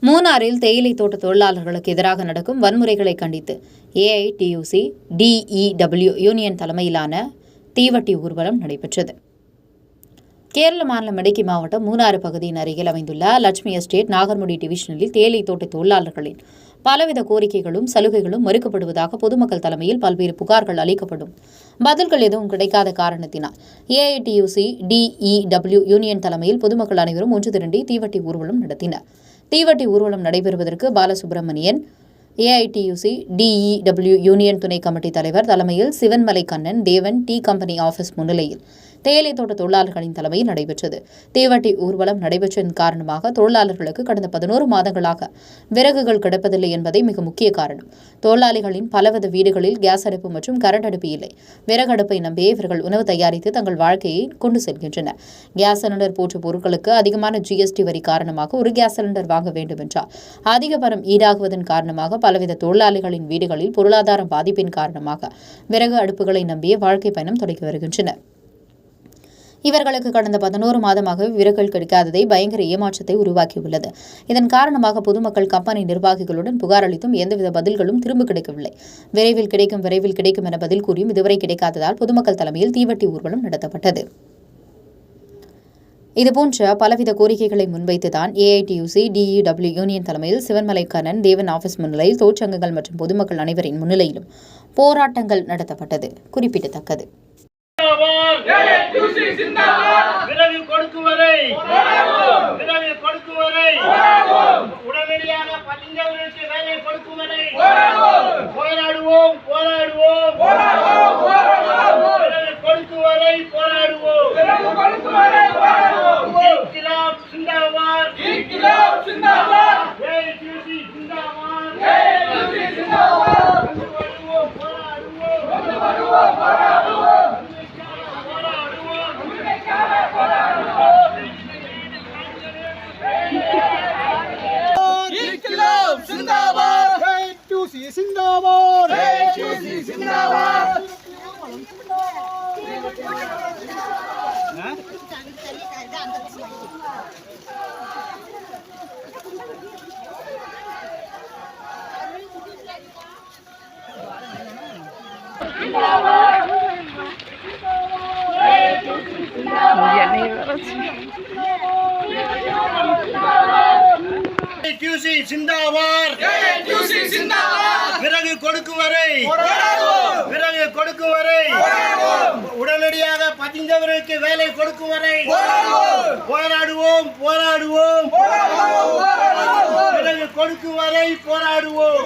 மூணாறில் தேயிலை தோட்ட தொழிலாளர்களுக்கு எதிராக நடக்கும் வன்முறைகளை கண்டித்து ஏஐடியூசி DEW யூனியன் தலைமையிலான தீவட்டி ஊர்வலம் நடைபெற்றது. கேரள மாநிலம் இடுக்கி மாவட்டம் மூணாறு பகுதியின் அருகில் அமைந்துள்ள லட்சுமி எஸ்டேட் நாகர்முடி டிவிஷனில் தேயிலை தோட்ட தொழிலாளர்களின் பலவித கோரிக்கைகளும் சலுகைகளும் மறுக்கப்படுவதாக பொதுமக்கள் தலைமையில் பல்வேறு புகார்கள் அளிக்கப்படும் பதில்கள் எதுவும் கிடைக்காத காரணத்தினால் ஏஐடியூசி DEW யூனியன் தலைமையில் பொதுமக்கள் அனைவரும் ஒன்று திரண்டி தீவட்டி ஊர்வலம் நடத்தினர். தீவட்டி ஊர்வலம் நடைபெறுவதற்கு பாலசுப்ரமணியன் ஏஐடியூசி DEW யூனியன் துணை கமிட்டி தலைவர் தலைமையில் சிவன்மலை கண்ணன் தேவன் டீ கம்பெனி ஆபீஸ் முன்னிலையில் தேயிலை தோட்ட தொழிலாளர்களின் தலைமையில் நடைபெற்றது. தீவட்டி ஊர்வலம் நடைபெற்றதன் காரணமாக தொழிலாளர்களுக்கு கடந்த 11 மாதங்களாக விறகுகள் கிடைப்பதில்லை என்பதே மிக முக்கிய காரணம். தொழிலாளிகளின் பலவித வீடுகளில் கேஸ் அடுப்பு மற்றும் கரண்ட் அடுப்பு இல்லை. விறகு அடுப்பை நம்பியே இவர்கள் உணவு தயாரித்து தங்கள் வாழ்க்கையை கொண்டு செல்கின்றனர். கேஸ் சிலிண்டர் போன்ற பொருட்களுக்கு அதிகமான GST வரி காரணமாக ஒரு கேஸ் சிலிண்டர் வாங்க வேண்டும் என்றால் அதிக பணம் ஈடாகுவதன் காரணமாக பலவித தொழிலாளிகளின் வீடுகளில் பொருளாதார பாதிப்பின் காரணமாக விறகு அடுப்புகளை நம்பிய வாழ்க்கை பயணம் தொடங்கி வருகின்றனர். இவர்களுக்கு கடந்த 11 மாதமாக விறகுகள் கிடைக்காததை பயங்கர ஏமாற்றத்தை உருவாக்கியுள்ளது. இதன் காரணமாக பொதுமக்கள் கம்பெனி நிர்வாகிகளுடன் புகார் அளித்தும் எந்தவித பதில்களும் திரும்ப கிடைக்கவில்லை. விரைவில் கிடைக்கும் என பதில் கூறியும் இதுவரை கிடைக்காததால் பொதுமக்கள் தலைமையில் தீவட்டி ஊர்வலம் நடத்தப்பட்டது. இதுபோன்ற பலவித கோரிக்கைகளை முன்வைத்துதான் ஏஐடியூசி DEW யூனியன் தலைமையில் சிவன்மலை கண்ணன் தேவன் ஆபீஸ் முன்னிலையில் தொழிற்சங்கங்கள் மற்றும் பொதுமக்கள் அனைவரின் முன்னிலையிலும் போராட்டங்கள் நடத்தப்பட்டது குறிப்பிடத்தக்கது. விரைவில் கொடுக்குவரை உடனடியாக பதிந்தவர்களுக்கு வேலை கொடுக்குவரை போராடுவோம். விரைவில் கொடுக்குவரை போராடுவோம். இன்கிலாப் சிந்தாபாத். ஏஐடியூசி சிந்தாபாத். போராடுவோம். விறகு கொடுக்கும் வரை உடனடியாக பதிந்தவர்களுக்கு வேலை கொடுக்கும் வரை போராடுவோம். விறகு கொடுக்கும் வரை போராடுவோம்.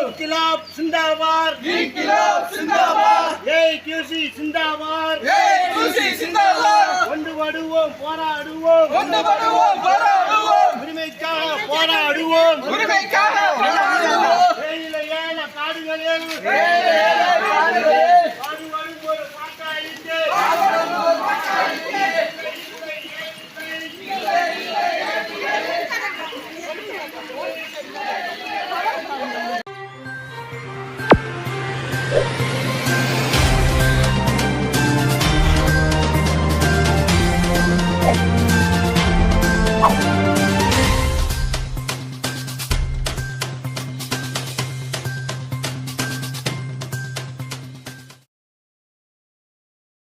இன்கிலாப் சிந்தாபாத். ஏஐடியூசி சிந்தாபாத். ஒன்றுபடுவோம், போராடுவோம். உரிமைக்காக போராடுவோம்.